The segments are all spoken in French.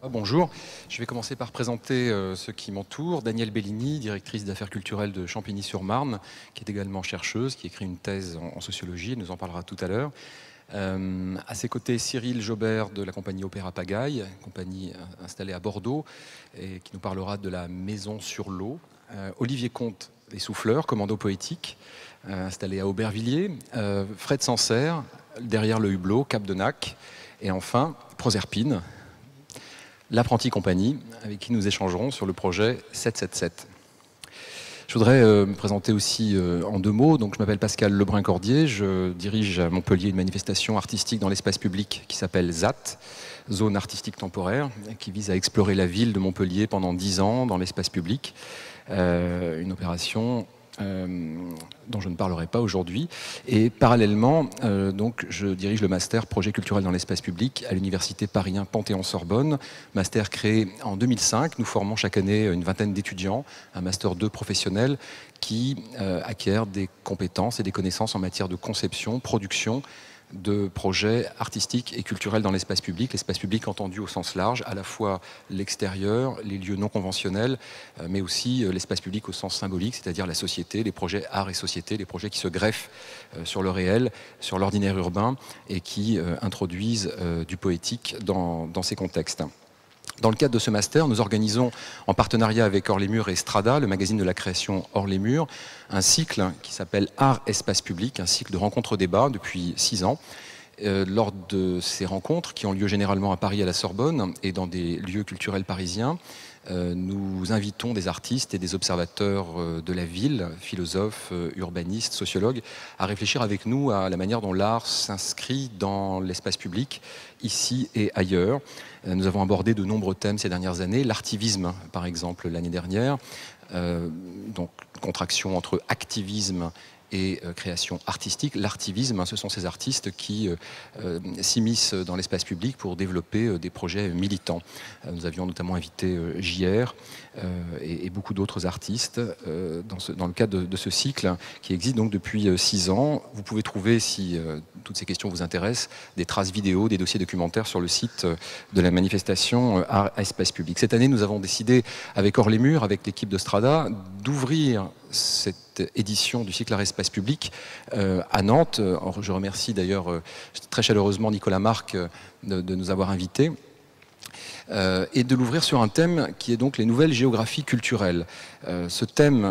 Bonjour, je vais commencer par présenter ceux qui m'entourent. Danielle Bellini, directrice d'affaires culturelles de Champigny-sur-Marne, qui est également chercheuse, qui écrit une thèse en sociologie, elle nous en parlera tout à l'heure. À ses côtés, Cyril Jobert de la compagnie Opéra Pagaille, compagnie installée à Bordeaux, et qui nous parlera de la maison sur l'eau. Olivier Comte, les Souffleurs, commando poétique, installé à Aubervilliers. Fred Sancerre, derrière le hublot, Cap de Nac. Et enfin, Proserpine, l'Apprenti Compagnie, avec qui nous échangerons sur le projet 777. Je voudrais me présenter aussi en deux mots. Donc, je m'appelle Pascal Lebrun-Cordier, je dirige à Montpellier une manifestation artistique dans l'espace public qui s'appelle ZAT, Zone Artistique Temporaire, qui vise à explorer la ville de Montpellier pendant 10 ans dans l'espace public. Une opération dont je ne parlerai pas aujourd'hui. Et parallèlement, donc, je dirige le master projet culturel dans l'espace public à l'université Paris 1 Panthéon-Sorbonne, master créé en 2005. Nous formons chaque année une vingtaine d'étudiants, un master 2 professionnel qui acquièrent des compétences et des connaissances en matière de conception, production, de projets artistiques et culturels dans l'espace public entendu au sens large, à la fois l'extérieur, les lieux non conventionnels, mais aussi l'espace public au sens symbolique, c'est-à-dire la société, les projets art et société, les projets qui se greffent sur le réel, sur l'ordinaire urbain et qui introduisent du poétique dans ces contextes. Dans le cadre de ce master, nous organisons, en partenariat avec Hors les Murs et Strada, le magazine de la création Hors les Murs, un cycle qui s'appelle Art Espace Public, un cycle de rencontres-débats depuis 6 ans. Lors de ces rencontres, qui ont lieu généralement à Paris à la Sorbonne et dans des lieux culturels parisiens, nous invitons des artistes et des observateurs de la ville, philosophes, urbanistes, sociologues, à réfléchir avec nous à la manière dont l'art s'inscrit dans l'espace public, ici et ailleurs. Nous avons abordé de nombreux thèmes ces dernières années, l'artivisme par exemple l'année dernière, donc contraction entre activisme et création artistique. L'artivisme, ce sont ces artistes qui s'immiscent dans l'espace public pour développer des projets militants. Nous avions notamment invité JR et beaucoup d'autres artistes dans le cadre de ce cycle qui existe donc depuis 6 ans. Vous pouvez trouver, si toutes ces questions vous intéressent, des traces vidéo, des dossiers documentaires sur le site de la manifestation Art Espace Public. Cette année, nous avons décidé, avec Hors les Murs, avec l'équipe de Strada, d'ouvrir cette édition du cycle Art Espace Public à Nantes. Je remercie d'ailleurs très chaleureusement Nicolas Marc de nous avoir invités. Et de l'ouvrir sur un thème qui est donc les nouvelles géographies culturelles. Ce thème,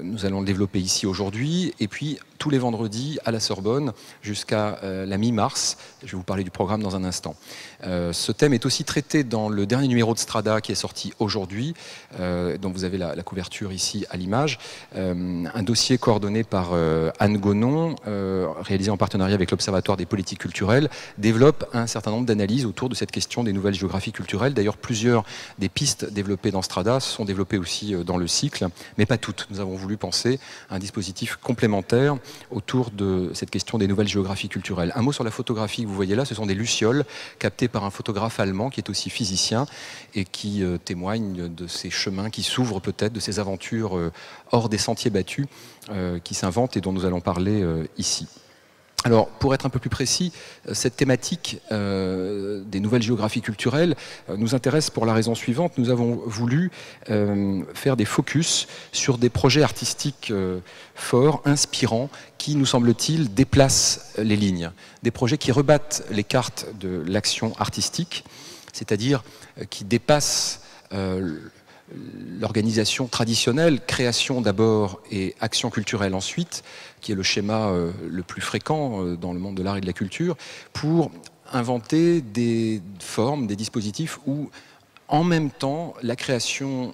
nous allons le développer ici aujourd'hui, et puis tous les vendredis à la Sorbonne jusqu'à la mi-mars. Je vais vous parler du programme dans un instant. Ce thème est aussi traité dans le dernier numéro de Strada qui est sorti aujourd'hui, dont vous avez la couverture ici à l'image. Un dossier coordonné par Anne Gonon, réalisé en partenariat avec l'Observatoire des politiques culturelles, développe un certain nombre d'analyses autour de cette question des nouvelles géographies culturelles. D'ailleurs, plusieurs des pistes développées dans Strada sont développées aussi dans le cycle, mais pas toutes. Nous avons voulu penser à un dispositif complémentaire autour de cette question des nouvelles géographies culturelles. Un mot sur la photographie que vous voyez là, ce sont des lucioles captées par un photographe allemand qui est aussi physicien et qui témoigne de ces chemins qui s'ouvrent peut-être, de ces aventures hors des sentiers battus qui s'inventent et dont nous allons parler ici. Alors, pour être un peu plus précis, cette thématique des nouvelles géographies culturelles nous intéresse pour la raison suivante. Nous avons voulu faire des focus sur des projets artistiques forts, inspirants, qui, nous semble-t-il, déplacent les lignes. Des projets qui rebattent les cartes de l'action artistique, c'est-à-dire qui dépassent l'organisation traditionnelle, création d'abord et action culturelle ensuite, qui est le schéma le plus fréquent dans le monde de l'art et de la culture, pour inventer des formes, des dispositifs où, en même temps, la création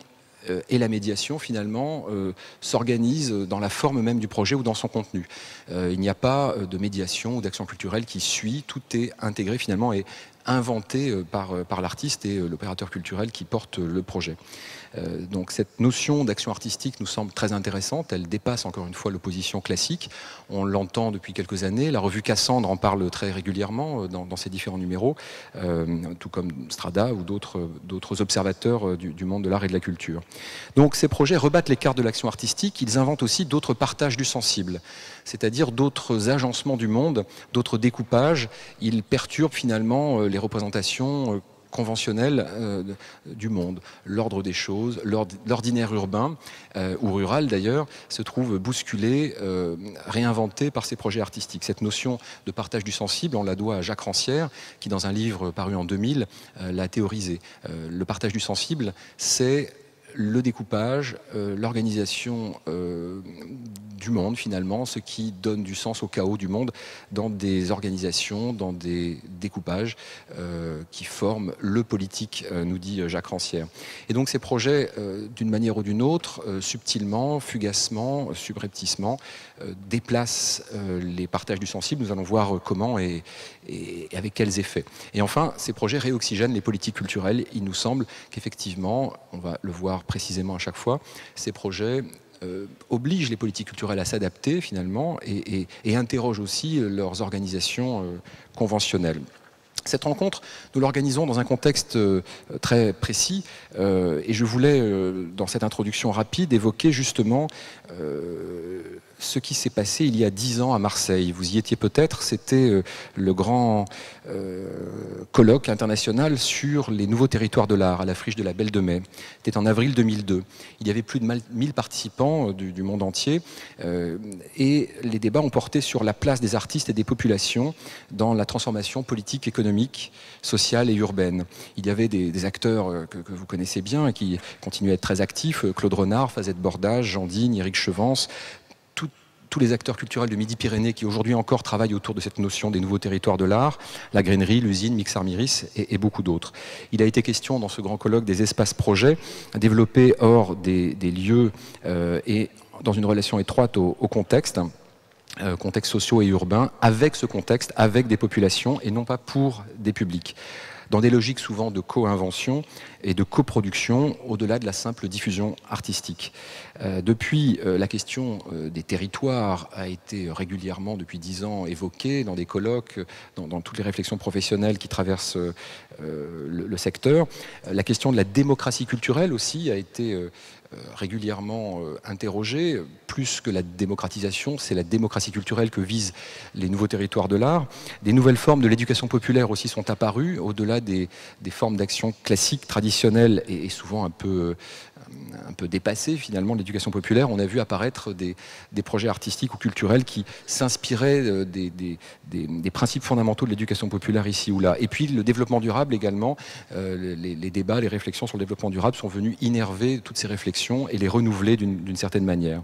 et la médiation, finalement, s'organisent dans la forme même du projet ou dans son contenu. Il n'y a pas de médiation ou d'action culturelle qui suit, tout est intégré finalement et inventé par l'artiste et l'opérateur culturel qui porte le projet. Donc cette notion d'action artistique nous semble très intéressante, elle dépasse encore une fois l'opposition classique, on l'entend depuis quelques années, la revue Cassandre en parle très régulièrement dans ses différents numéros, tout comme Strada ou d'autres observateurs du monde de l'art et de la culture. Donc ces projets rebattent les cartes de l'action artistique, ils inventent aussi d'autres partages du sensible, c'est-à-dire d'autres agencements du monde, d'autres découpages, ils perturbent finalement les représentations conventionnelle du monde. L'ordre des choses, l'ordinaire urbain, ou rural d'ailleurs, se trouve bousculé, réinventé par ces projets artistiques. Cette notion de partage du sensible, on la doit à Jacques Rancière, qui dans un livre paru en 2000 l'a théorisé. Le partage du sensible, c'est le découpage, l'organisation du monde finalement, ce qui donne du sens au chaos du monde dans des organisations, dans des découpages qui forment le politique, nous dit Jacques Rancière. Et donc ces projets, d'une manière ou d'une autre, subtilement, fugacement, subrepticement, déplacent les partages du sensible. Nous allons voir comment et avec quels effets. Et enfin, ces projets réoxygènent les politiques culturelles. Il nous semble qu'effectivement, on va le voir précisément à chaque fois, ces projets obligent les politiques culturelles à s'adapter finalement et interrogent aussi leurs organisations conventionnelles. Cette rencontre, nous l'organisons dans un contexte très précis et je voulais, dans cette introduction rapide, évoquer justement ce qui s'est passé il y a 10 ans à Marseille. Vous y étiez peut-être, c'était le grand colloque international sur les nouveaux territoires de l'art à la Friche de la Belle de Mai. C'était en avril 2002. Il y avait plus de 1000 participants du monde entier et les débats ont porté sur la place des artistes et des populations dans la transformation politique, économique, sociale et urbaine. Il y avait des acteurs que vous connaissez bien et qui continuent à être très actifs, Claude Renard, Fazette Bordage, Jean Digne, Éric Chevance, tous les acteurs culturels de Midi-Pyrénées qui aujourd'hui encore travaillent autour de cette notion des nouveaux territoires de l'art, la grainerie, l'usine, Mix Armiris et beaucoup d'autres. Il a été question dans ce grand colloque des espaces projets développés hors des lieux et dans une relation étroite au contexte sociaux et urbains, avec ce contexte, avec des populations et non pas pour des publics, dans des logiques souvent de co-invention et de coproduction au-delà de la simple diffusion artistique. Depuis, la question des territoires a été régulièrement, depuis 10 ans, évoquée dans des colloques, dans toutes les réflexions professionnelles qui traversent le secteur. La question de la démocratie culturelle aussi a été régulièrement interrogée. Plus que la démocratisation, c'est la démocratie culturelle que visent les nouveaux territoires de l'art. Des nouvelles formes de l'éducation populaire aussi sont apparues, au-delà des formes d'action classiques, traditionnelles et souvent un peu dépassées finalement de l'éducation populaire. On a vu apparaître des projets artistiques ou culturels qui s'inspiraient des principes fondamentaux de l'éducation populaire ici ou là. Et puis le développement durable également, les débats, les réflexions sur le développement durable sont venus innerver toutes ces réflexions et les renouveler d'une certaine manière.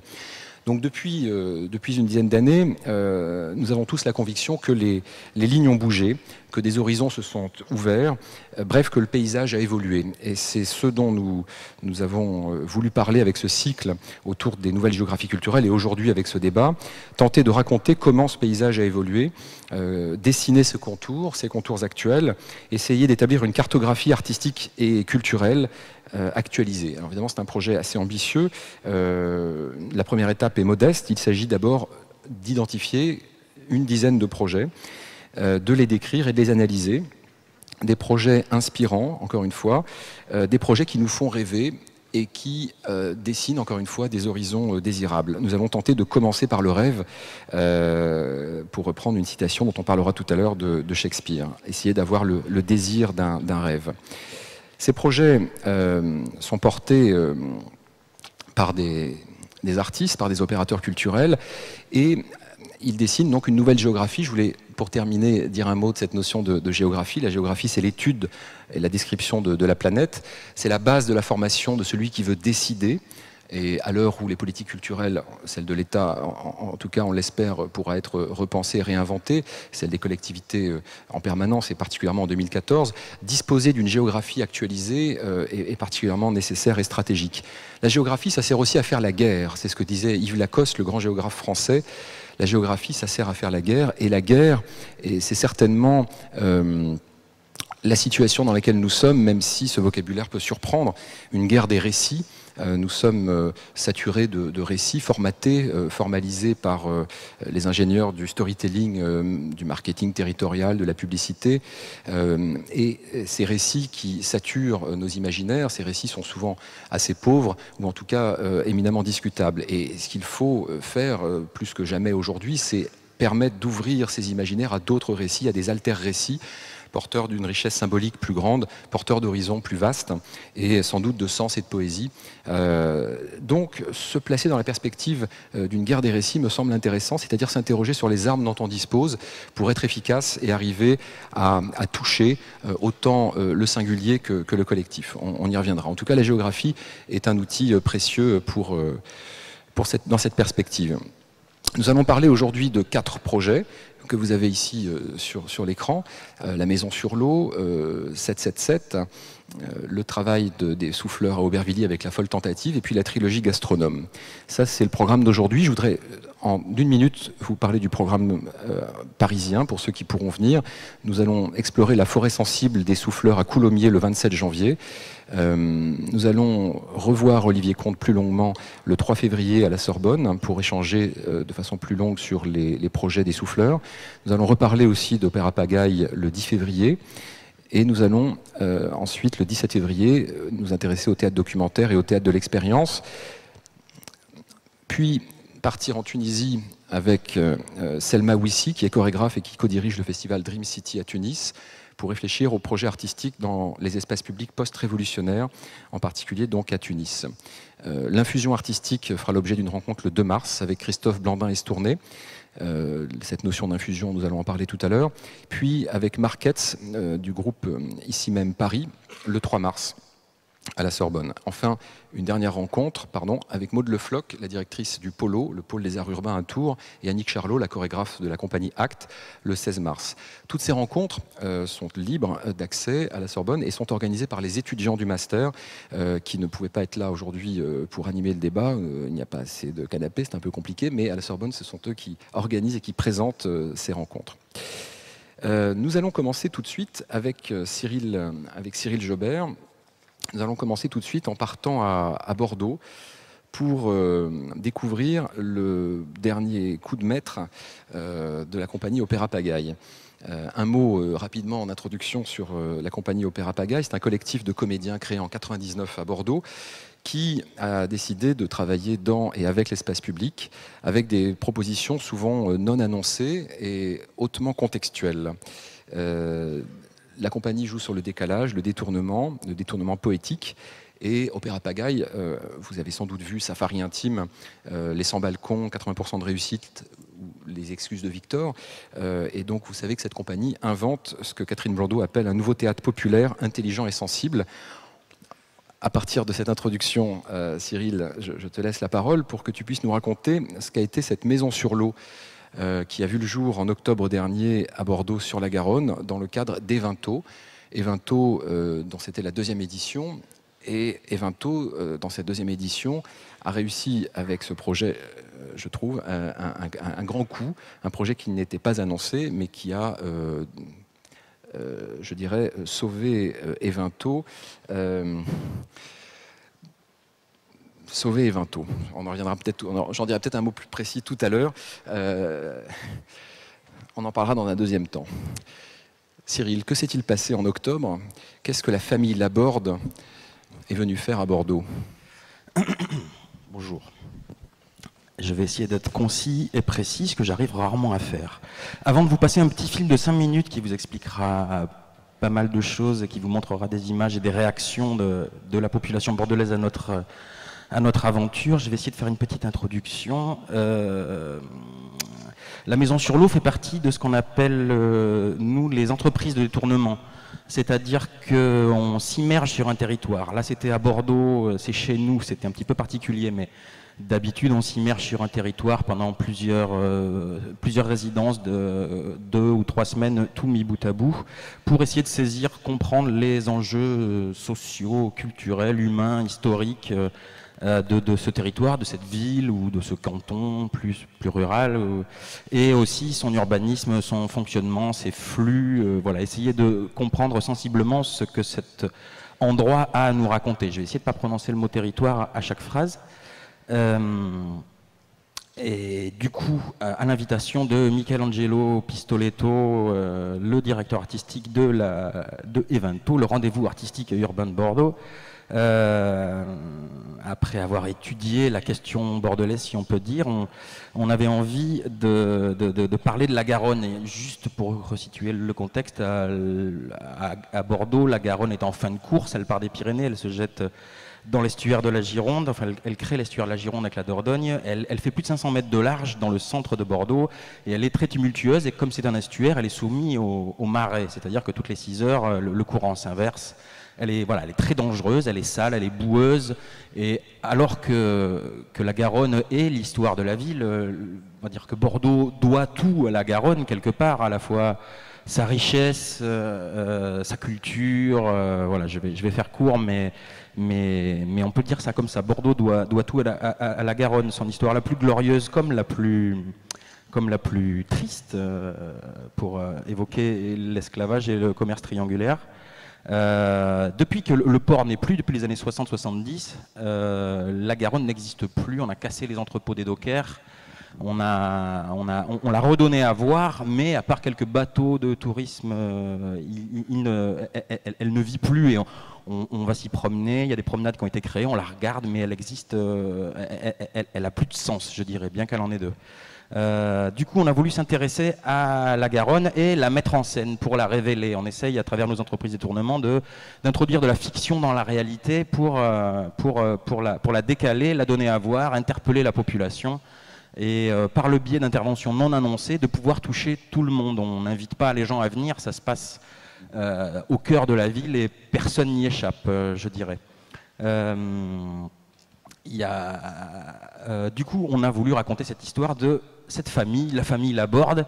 Donc depuis une dizaine d'années, nous avons tous la conviction que les lignes ont bougé, que des horizons se sont ouverts, bref, que le paysage a évolué. Et c'est ce dont nous avons voulu parler avec ce cycle autour des nouvelles géographies culturelles et aujourd'hui avec ce débat, tenter de raconter comment ce paysage a évolué, dessiner ses contours actuels, essayer d'établir une cartographie artistique et culturelle actualisée. Alors évidemment, c'est un projet assez ambitieux. La première étape est modeste. Il s'agit d'abord d'identifier une dizaine de projets, de les décrire et de les analyser. Des projets inspirants, encore une fois, des projets qui nous font rêver et qui dessinent, encore une fois, des horizons désirables. Nous avons tenté de commencer par le rêve, pour reprendre une citation dont on parlera tout à l'heure de Shakespeare. Essayer d'avoir le désir d'un rêve. Ces projets sont portés par des artistes, par des opérateurs culturels, et ils dessinent donc une nouvelle géographie. Je voulais, pour terminer, dire un mot de cette notion de géographie. La géographie, c'est l'étude et la description de la planète. C'est la base de la formation de celui qui veut décider. Et à l'heure où les politiques culturelles, celle de l'État, en tout cas on l'espère, pourra être repensée, réinventée, celle des collectivités en permanence et particulièrement en 2014, disposer d'une géographie actualisée est particulièrement nécessaire et stratégique. La géographie, ça sert aussi à faire la guerre. C'est ce que disait Yves Lacoste, le grand géographe français. La géographie, ça sert à faire la guerre. Et la guerre, c'est certainement la situation dans laquelle nous sommes, même si ce vocabulaire peut surprendre, une guerre des récits. Nous sommes saturés de récits formatés, formalisés par les ingénieurs du storytelling, du marketing territorial, de la publicité. Et ces récits qui saturent nos imaginaires, ces récits sont souvent assez pauvres, ou en tout cas éminemment discutables. Et ce qu'il faut faire, plus que jamais aujourd'hui, c'est permettre d'ouvrir ces imaginaires à d'autres récits, à des alter-récits, porteur d'une richesse symbolique plus grande, porteur d'horizons plus vastes, et sans doute de sens et de poésie. Donc, se placer dans la perspective d'une guerre des récits me semble intéressant, c'est-à-dire s'interroger sur les armes dont on dispose pour être efficace et arriver à toucher autant le singulier que le collectif. On y reviendra. En tout cas, la géographie est un outil précieux dans cette perspective. Nous allons parler aujourd'hui de 4 projets que vous avez ici sur l'écran. La Maison sur l'eau, 777, le travail des souffleurs à Aubervilliers avec la folle tentative, et puis la trilogie Gastronome. Ça, c'est le programme d'aujourd'hui. Je voudrais, en une minute, vous parler du programme parisien, pour ceux qui pourront venir. Nous allons explorer la forêt sensible des souffleurs à Coulommiers le 27 janvier. Nous allons revoir Olivier Comte plus longuement le 3 février à la Sorbonne pour échanger de façon plus longue sur les projets des souffleurs. Nous allons reparler aussi d'Opéra Pagaille le 10 février. Et nous allons ensuite, le 17 février, nous intéresser au théâtre documentaire et au théâtre de l'expérience. Puis partir en Tunisie avec Selma Ouissi, qui est chorégraphe et qui co-dirige le festival Dream City à Tunis, pour réfléchir aux projets artistiques dans les espaces publics post-révolutionnaires, en particulier donc à Tunis. L'infusion artistique fera l'objet d'une rencontre le 2 mars avec Christophe Blandin-Estourné. Cette notion d'infusion, nous allons en parler tout à l'heure. Puis avec Marquette du groupe Ici même Paris, le 3 mars à la Sorbonne. Enfin, une dernière rencontre avec Maude Lefloc, la directrice du Polo, le pôle des arts urbains à Tours, et Annick Charlot, la chorégraphe de la compagnie Acte, le 16 mars. Toutes ces rencontres sont libres d'accès à la Sorbonne et sont organisées par les étudiants du master qui ne pouvaient pas être là aujourd'hui pour animer le débat. Il n'y a pas assez de canapés, c'est un peu compliqué, mais à la Sorbonne, ce sont eux qui organisent et qui présentent ces rencontres. Nous allons commencer tout de suite avec Cyril Jobert. Nous allons commencer tout de suite en partant à Bordeaux pour découvrir le dernier coup de maître de la compagnie Opéra Pagaille. Un mot rapidement en introduction sur la compagnie Opéra Pagaille. C'est un collectif de comédiens créé en 1999 à Bordeaux qui a décidé de travailler dans et avec l'espace public avec des propositions souvent non annoncées et hautement contextuelles. La compagnie joue sur le décalage, le détournement poétique. Et Opéra Pagaille, vous avez sans doute vu Safari intime, Les 100 balcons, 80% de réussite, Les excuses de Victor. Et donc vous savez que cette compagnie invente ce que Catherine Blondeau appelle un nouveau théâtre populaire, intelligent et sensible. À partir de cette introduction, Cyril, je te laisse la parole pour que tu puisses nous raconter ce qu'a été cette Maison sur l'eau, qui a vu le jour en octobre dernier à Bordeaux sur la Garonne dans le cadre d'Evinto. Evinto, dont c'était la 2e édition, et Evinto, dans cette 2e édition, a réussi avec ce projet, je trouve, un grand coup, un projet qui n'était pas annoncé, mais qui a, je dirais, sauvé Evinto. Sauver Evinto. On en reviendra peut-être. J'en dirai peut-être un mot plus précis tout à l'heure. On en parlera dans un deuxième temps. Cyril, que s'est-il passé en octobre? Qu'est-ce que la famille Laborde est venue faire à Bordeaux? Bonjour. Je vais essayer d'être concis et précis, ce que j'arrive rarement à faire. Avant de vous passer un petit film de 5 minutes qui vous expliquera pas mal de choses et qui vous montrera des images et des réactions de la population bordelaise à notre aventure, je vais essayer de faire une petite introduction. La Maison sur l'eau fait partie de ce qu'on appelle, nous, les entreprises de détournement. C'est-à-dire qu'on s'immerge sur un territoire. Là, c'était à Bordeaux, c'est chez nous, c'était un petit peu particulier, mais d'habitude, on s'immerge sur un territoire pendant plusieurs résidences de 2 ou 3 semaines, tout mis bout à bout, pour essayer de saisir, comprendre les enjeux sociaux, culturels, humains, historiques, de ce territoire, de cette ville ou de ce canton plus rural, et aussi son urbanisme, son fonctionnement, ses flux, voilà, essayer de comprendre sensiblement ce que cet endroit a à nous raconter. Je vais essayer de ne pas prononcer le mot territoire à chaque phrase. Et du coup, à l'invitation de Michelangelo Pistoletto, le directeur artistique de Evinto, le rendez-vous artistique et urbain de Bordeaux, Après avoir étudié la question bordelaise, si on peut dire, on avait envie de parler de la Garonne. Et juste pour resituer le contexte, à Bordeaux, la Garonne est en fin de course, elle part des Pyrénées, elle se jette dans l'estuaire de la Gironde, enfin elle crée l'estuaire de la Gironde avec la Dordogne, elle fait plus de 500 mètres de large dans le centre de Bordeaux, et elle est très tumultueuse, et comme c'est un estuaire, elle est soumise au marais, c'est-à-dire que toutes les 6 heures, le courant s'inverse. Elle est très dangereuse, elle est sale, elle est boueuse, et alors que la Garonne est l'histoire de la ville, on va dire que Bordeaux doit tout à la Garonne quelque part, à la fois sa richesse, sa culture, voilà, je vais faire court, mais on peut dire ça comme ça. Bordeaux doit tout à la Garonne, son histoire la plus glorieuse comme la plus triste, pour évoquer l'esclavage et le commerce triangulaire. Depuis que le port n'est plus, depuis les années 60-70, la Garonne n'existe plus, on a cassé les entrepôts des dockers, on l'a redonné à voir, mais à part quelques bateaux de tourisme, elle ne vit plus, et on va s'y promener, il y a des promenades qui ont été créées, on la regarde, mais elle existe, elle a plus de sens, je dirais, bien qu'elle en ait deux. Du coup, on a voulu s'intéresser à la Garonne et la mettre en scène pour la révéler. On essaye, à travers nos entreprises détournement, d'introduire de la fiction dans la réalité pour la décaler, la donner à voir, interpeller la population et par le biais d'interventions non annoncées, de pouvoir toucher tout le monde. On n'invite pas les gens à venir, ça se passe au cœur de la ville et personne n'y échappe, je dirais. Du coup, on a voulu raconter cette histoire de cette famille, la famille Laborde,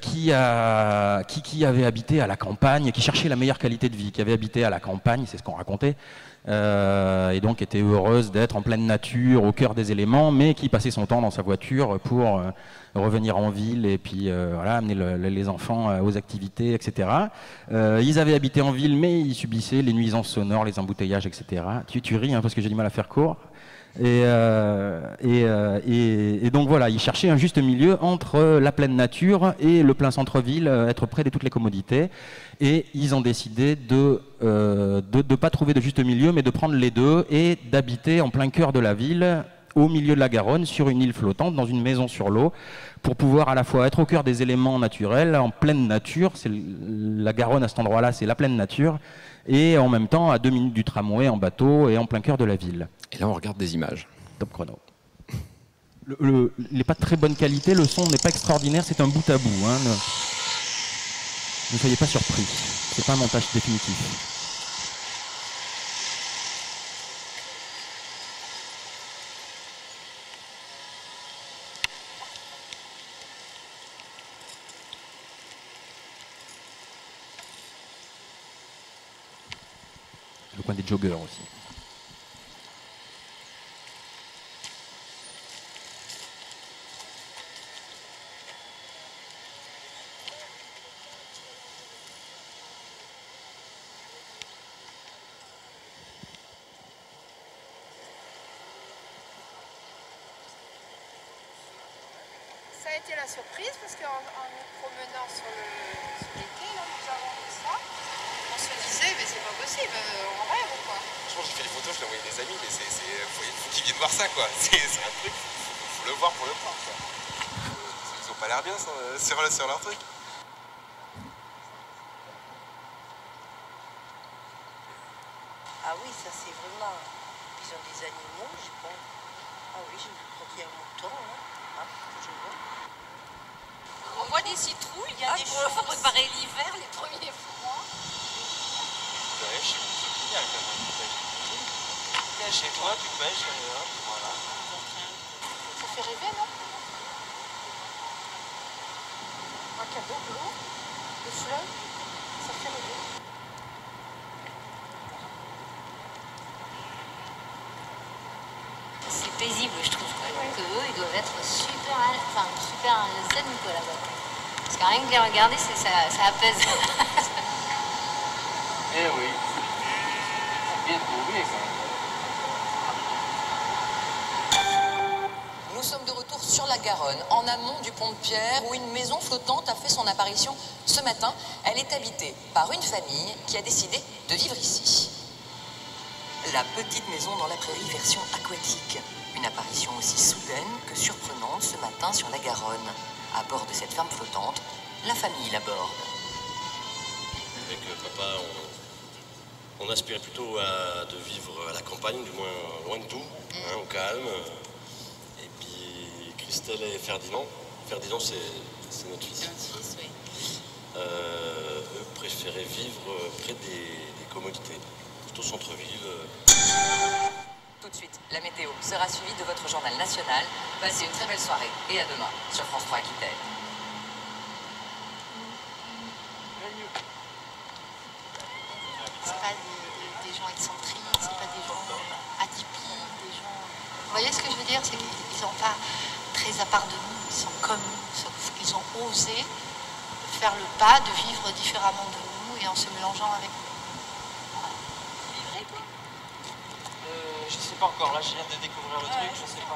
qui avait habité à la campagne, qui cherchait la meilleure qualité de vie, qui avait habité à la campagne, c'est ce qu'on racontait, et donc était heureuse d'être en pleine nature, au cœur des éléments, mais qui passait son temps dans sa voiture pour revenir en ville et puis voilà, amener les enfants aux activités, etc. Ils avaient habité en ville, mais ils subissaient les nuisances sonores, les embouteillages, etc. Tu ris hein, parce que j'ai du mal à faire court. Et donc voilà, ils cherchaient un juste milieu entre la pleine nature et le plein centre-ville, être près de toutes les commodités. Et ils ont décidé de pas trouver de juste milieu, mais de prendre les deux et d'habiter en plein cœur de la ville, au milieu de la Garonne, sur une île flottante, dans une maison sur l'eau, pour pouvoir à la fois être au cœur des éléments naturels, en pleine nature. La Garonne à cet endroit-là, c'est la pleine nature, et en même temps à 2 minutes du tramway en bateau et en plein cœur de la ville. Et là, on regarde des images. Top chrono. Il n'est pas de très bonne qualité, le son n'est pas extraordinaire, c'est un bout à bout. Hein, ne soyez pas surpris, c'est pas un montage définitif. Le coin des joggers aussi. Ça a été la surprise parce qu'en nous promenant sur les quais, là, nous avons vu ça. On se disait, mais c'est pas possible, on rêve ou quoi? Franchement, j'ai fait des photos, je l'ai envoyé à des amis, mais faut qu'ils viennent voir ça, quoi. C'est un truc, faut le voir pour le voir, quoi. Ils ont pas l'air bien sur leur truc. Ah oui, ça c'est vraiment... Ils ont des animaux, je pense. Ah oui, je crois qu'il y a un mouton, hein. Ah, je vois. On voit des citrouilles, il y a des choses pour préparer l'hiver, les premiers froids. Pêche, c'est génial quand même. Tu pêches chez toi, tu pêches, hop, voilà. Ça fait rêver, non? Un cadeau de l'eau, de fleuve, ça fait rêver. C'est paisible, je trouve. Donc eux, ils doivent être super zen quoi là-bas. Parce que rien que les regarder, ça apaise. Eh oui. Bien trouvé ça. Nous sommes de retour sur la Garonne, en amont du pont de Pierre, où une maison flottante a fait son apparition ce matin. Elle est habitée par une famille qui a décidé de vivre ici. La petite maison dans la prairie version aquatique. Une apparition aussi soudaine que surprenante ce matin sur la Garonne. À bord de cette ferme flottante, la famille l'aborde. Avec papa, on aspirait plutôt de vivre à la campagne, du moins loin de tout, hein, au calme. Et puis Christelle et Ferdinand. Ferdinand, c'est notre fils. Oui. Eux préféraient vivre près des commodités, plutôt centre-ville. Tout de suite, la météo sera suivie de votre journal national. Passez une très belle soirée et à demain sur France 3 Aquitaine. C'est pas des gens excentriques, c'est pas des gens atypiques, des gens... Vous voyez ce que je veux dire? C'est qu'ils sont pas très à part de nous, ils sont comme nous, sauf qu'ils ont osé faire le pas de vivre différemment de nous et en se mélangeant avec nous. Je sais pas encore, là je viens de découvrir le truc, je sais pas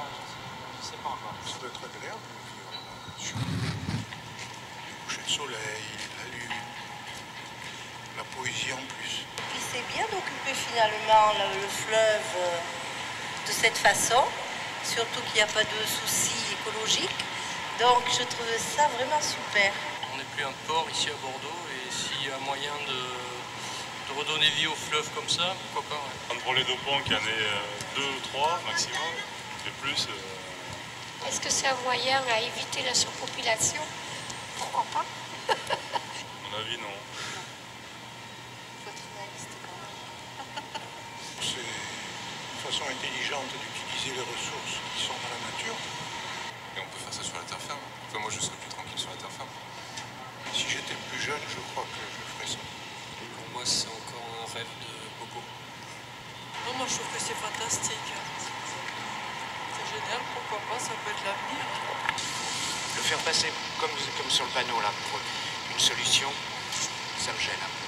encore. Ça doit être agréable de vivre sur le coucher de soleil, la lune, la poésie en plus. Et puis c'est bien d'occuper finalement le fleuve de cette façon, surtout qu'il n'y a pas de soucis écologiques. Donc je trouve ça vraiment super. On n'est plus un port ici à Bordeaux et s'il y a moyen de redonner vie au fleuve comme ça, pourquoi pas. Ouais. Pour les deux ponts, qu'il y en ait 2 ou 3 maximum, et plus. Est-ce que c'est un moyen à éviter la surpopulation? Pourquoi pas? À mon avis, non. C'est une façon intelligente d'utiliser les ressources qui sont dans la nature. Et on peut faire ça sur la terre ferme. Enfin, moi, je serais plus tranquille sur la terre ferme. Si j'étais plus jeune, je crois que je ferais ça. Pour moi c'est encore un rêve de bobo. Non, moi je trouve que c'est fantastique. C'est génial, pourquoi pas, ça peut être l'avenir. Le faire passer comme sur le panneau là pour une solution, ça me gêne un peu.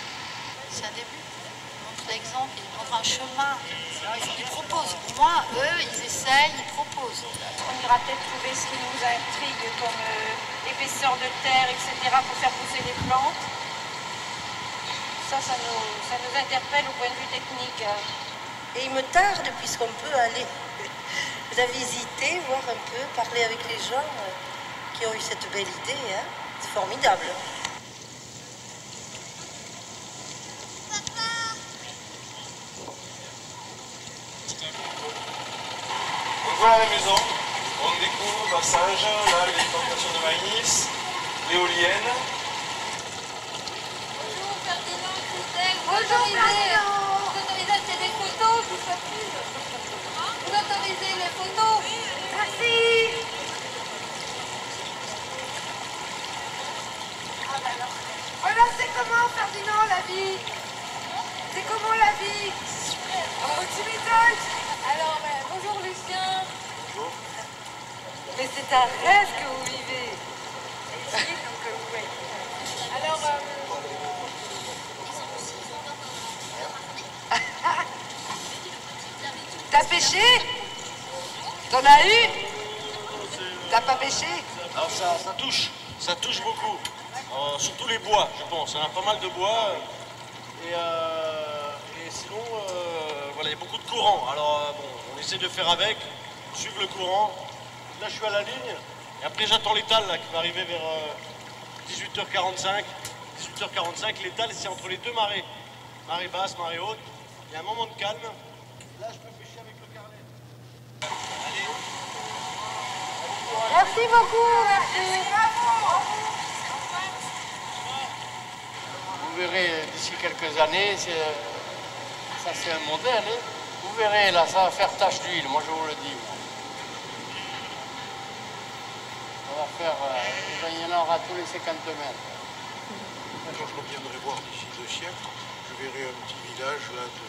C'est un début. Ils montrent l'exemple, ils montrent un chemin. Ils proposent. Au moins, eux, ils essayent, ils proposent. On ira peut-être trouver ce qui nous intrigue comme épaisseur de terre, etc. pour faire pousser les plantes. Ça nous interpelle au point de vue technique. Et il me tarde, puisqu'on peut aller la visiter, voir un peu, parler avec les gens qui ont eu cette belle idée. Hein. C'est formidable. Donc voilà la maison, on découvre le passage, là les plantations de maïs, l'éolienne. Bonjour Ferdinand, Christelle, vous autorisez à faire des photos, je vous supplie. Vous autorisez les photos? Merci. Alors c'est comment Ferdinand la vie? C'est comment la vie? Super. Oh, tu m'étonnes. Alors, bonjour Lucien. Bonjour. Mais c'est un rêve que vous vivez. Ici, donc oui. Alors, t'as pêché? T'en as eu? T'as pas pêché? Alors ça touche beaucoup. Surtout les bois, je pense. Hein, pas mal de bois. Et sinon, voilà, il y a beaucoup de courant. Alors bon, on essaie de faire avec, suivre le courant. Là, je suis à la ligne. Et après, j'attends l'étale là, qui va arriver vers 18h45. 18h45, l'étale, c'est entre les deux marées. Marée basse, marée haute. Il y a un moment de calme. Là, je peux pêcher avec le carnet. Merci beaucoup. Merci. Vous verrez d'ici quelques années, ça c'est un modèle. Hein. Vous verrez là, ça va faire tache d'huile, moi je vous le dis. Ça va faire, il y en aura tous les 50 mètres. Quand je reviendrai voir d'ici 2 siècles, je verrai un petit village là de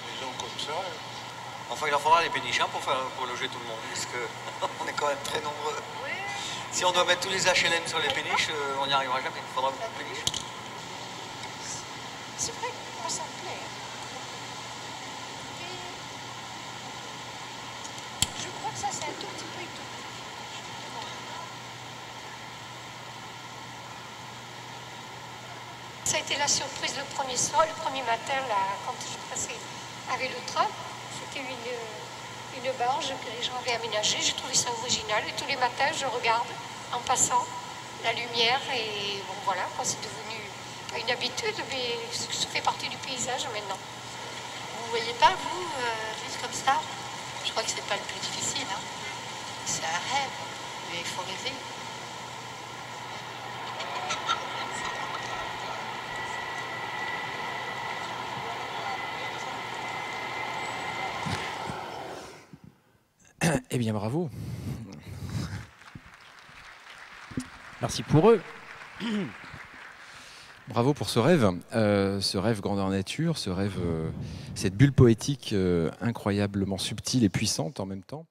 maisons comme ça. Enfin, il en faudra des péniches pour loger tout le monde, parce qu'on est quand même très nombreux. Oui. Si on doit mettre tous les HLM sur les péniches, on n'y arrivera jamais. Il faudra beaucoup de péniches. C'est vrai que moi, ça me plaît. Je crois que ça, c'est un tout petit peu étonnant. Ça a été la surprise le premier soir, le premier matin, là, quand je passais avec le tram. C'était une barge que les gens avaient aménagée. J'ai trouvé ça original et tous les matins, je regarde en passant la lumière et bon voilà, c'est devenu pas une habitude, mais ça fait partie du paysage maintenant. Vous voyez pas, vous, vivre comme ça? Je crois que c'est pas le plus difficile. Hein. C'est un rêve, mais il faut rêver. Eh bien, bravo. Merci pour eux. Bravo pour ce rêve grandeur nature, ce rêve, cette bulle poétique incroyablement subtile et puissante en même temps.